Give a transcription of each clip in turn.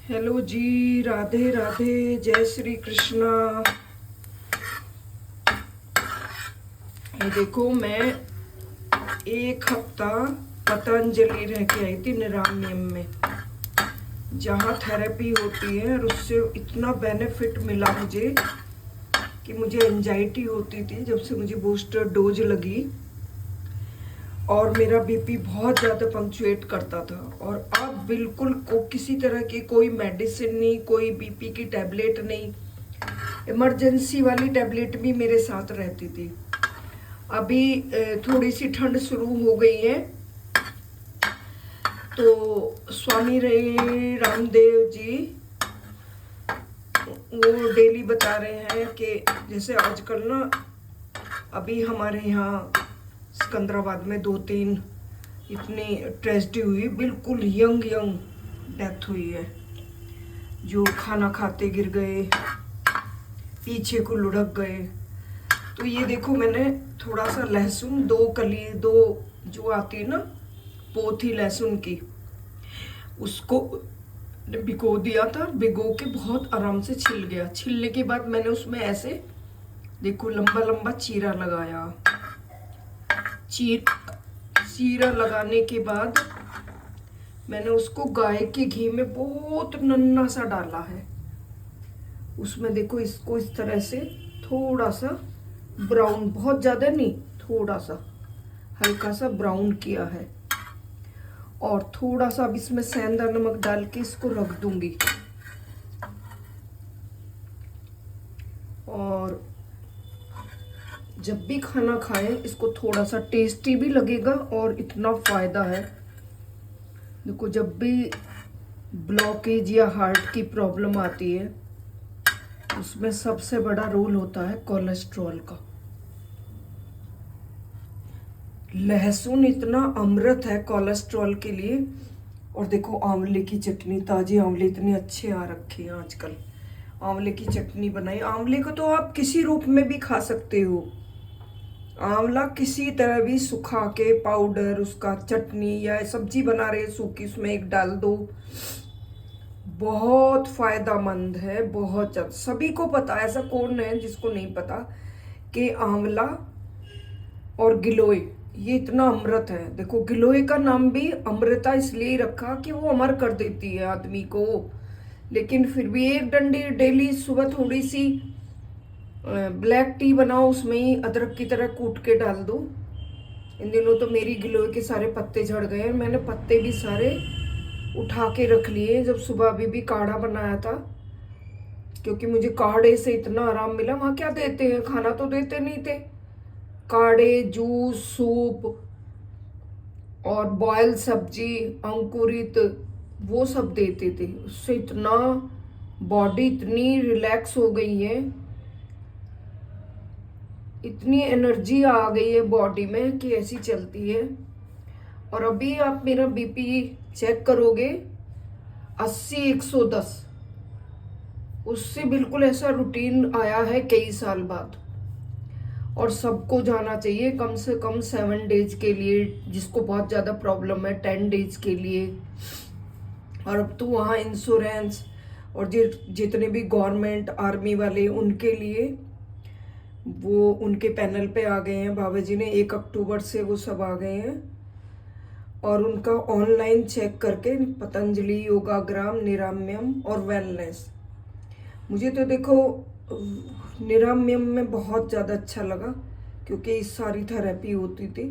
Hello जी, राधे राधे, जय श्री कृष्णा। ये देखो, मैं एक हफ्ता पतंजलि रह के आई थी निरामियम में, जहाँ थेरेपी होती है, और उससे इतना बेनिफिट मिला मुझे कि मुझे एंजाइटी होती थी जब से मुझे बूस्टर डोज लगी, और मेरा बीपी बहुत ज़्यादा पंक्चुएट करता था। और अब बिल्कुल किसी तरह की कोई मेडिसिन नहीं, कोई बीपी की टैबलेट नहीं, इमरजेंसी वाली टैबलेट भी मेरे साथ रहती थी। अभी थोड़ी सी ठंड शुरू हो गई है, तो स्वामी रामदेव जी वो डेली बता रहे हैं कि जैसे आजकल ना, अभी हमारे यहाँ सिकंदराबाद में 2-3 इतनी ट्रेजेडी हुई, बिल्कुल यंग डेथ हुई है। जो खाना खाते गिर गए, पीछे को लुढ़क गए। तो ये देखो, मैंने थोड़ा सा लहसुन, 2 कली, 2 जो आती है ना पोथी लहसुन की, उसको भिगो दिया था। भिगो के बहुत आराम से छिल गया। छिलने के बाद मैंने उसमें ऐसे देखो लंबा लंबा चीरा लगाया। चीरा लगाने के बाद मैंने उसको गाय के घी में बहुत नन्हा सा डाला है। उसमें देखो, इसको इस तरह से थोड़ा सा ब्राउन, बहुत ज़्यादा नहीं, थोड़ा सा हल्का सा ब्राउन किया है। और थोड़ा सा अब इसमें सेंधा नमक डाल के इसको रख दूंगी। और जब भी खाना खाएं, इसको थोड़ा सा टेस्टी भी लगेगा और इतना फायदा है। देखो, जब भी ब्लॉकेज या हार्ट की प्रॉब्लम आती है, उसमें सबसे बड़ा रोल होता है कोलेस्ट्रॉल का। लहसुन इतना अमृत है कोलेस्ट्रॉल के लिए। और देखो, आंवले की चटनी, ताजे आंवले इतने अच्छे आ रखे हैं आजकल। आंवले की चटनी बनाई। आंवले को तो आप किसी रूप में भी खा सकते हो। आंवला किसी तरह भी सुखा के पाउडर, उसका चटनी या सब्जी बना रहे सूखी, उसमें एक डाल दो, बहुत फायदेमंद है, बहुत ज्यादा। सभी को पता है, ऐसा कौन है जिसको नहीं पता कि आंवला और गिलोय ये इतना अमृत है। देखो, गिलोय का नाम भी अमृता इसलिए रखा कि वो अमर कर देती है आदमी को। लेकिन फिर भी एक डंडी डेली सुबह थोड़ी सी ब्लैक टी बनाओ, उसमें ही अदरक की तरह कूट के डाल दो। इन दिनों तो मेरी गिलोय के सारे पत्ते झड़ गए हैं। मैंने पत्ते भी सारे उठा के रख लिए, जब सुबह अभी भी काढ़ा बनाया था, क्योंकि मुझे काढ़े से इतना आराम मिला। वहां क्या देते हैं, खाना तो देते नहीं थे। काढ़े, जूस, सूप और बॉयल सब्जी, अंकुरित, वो सब देते थे। उससे इतना बॉडी इतनी रिलैक्स हो गई है, इतनी एनर्जी आ गई है बॉडी में कि ऐसी चलती है। और अभी आप मेरा बीपी चेक करोगे, 80-110, उससे बिल्कुल ऐसा रूटीन आया है कई साल बाद। और सबको जाना चाहिए कम से कम 7 डेज के लिए, जिसको बहुत ज़्यादा प्रॉब्लम है 10 डेज के लिए। और अब तो वहाँ इंश्योरेंस और जितने भी गवर्नमेंट आर्मी वाले, उनके लिए वो उनके पैनल पे आ गए हैं। बाबा जी ने 1 अक्टूबर से वो सब आ गए हैं, और उनका ऑनलाइन चेक करके पतंजलि, योगाग्राम, निराम्यम और वेलनेस। मुझे तो देखो निराम्यम में बहुत ज़्यादा अच्छा लगा, क्योंकि इस सारी थेरेपी होती थी।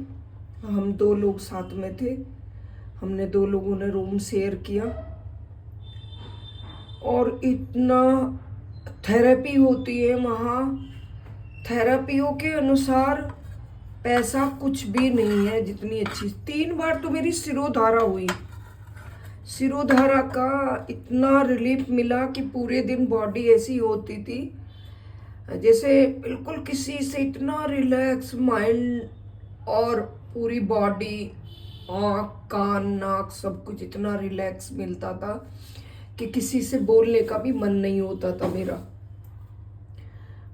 हम 2 लोग साथ में थे, हमने 2 लोगों ने रूम शेयर किया, और इतना थेरेपी होती है वहाँ। थेरेपियों के अनुसार पैसा कुछ भी नहीं है, जितनी अच्छी। 3 बार तो मेरी सिरोधारा हुई। सिरोधारा का इतना रिलीफ मिला कि पूरे दिन बॉडी ऐसी होती थी जैसे बिल्कुल किसी से, इतना रिलैक्स माइंड, और पूरी बॉडी, आँख, कान, नाक, सब कुछ इतना रिलैक्स मिलता था कि किसी से बोलने का भी मन नहीं होता था मेरा।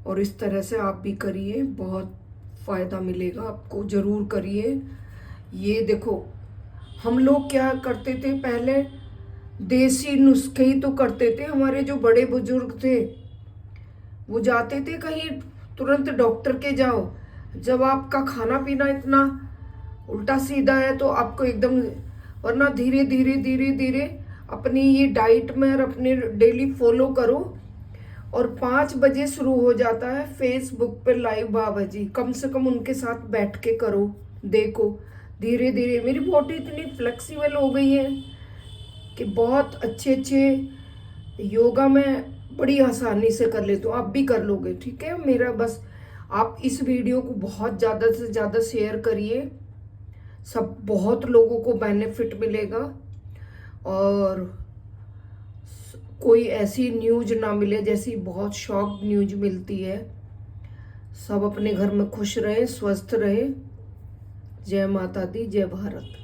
और इस तरह से आप भी करिए, बहुत फ़ायदा मिलेगा आपको, ज़रूर करिए। ये देखो, हम लोग क्या करते थे पहले, देसी नुस्खे ही तो करते थे हमारे जो बड़े बुजुर्ग थे। वो जाते थे कहीं, तुरंत डॉक्टर के जाओ। जब आपका खाना पीना इतना उल्टा सीधा है तो आपको एकदम, वरना धीरे धीरे धीरे धीरे अपनी ये डाइट में और अपने डेली फॉलो करो। और 5 बजे शुरू हो जाता है फेसबुक पे लाइव बाबा जी, कम से कम उनके साथ बैठ के करो, देखो धीरे धीरे मेरी बॉडी इतनी फ्लेक्सिबल हो गई है कि बहुत अच्छे अच्छे योगा में बड़ी आसानी से कर लेते हो। आप भी कर लोगे, ठीक है। मेरा बस आप इस वीडियो को बहुत ज़्यादा से ज़्यादा शेयर करिए, सब बहुत लोगों को बेनिफिट मिलेगा। और कोई ऐसी न्यूज ना मिले जैसी बहुत शॉक न्यूज मिलती है। सब अपने घर में खुश रहे, स्वस्थ रहे। जय माता दी, जय भारत।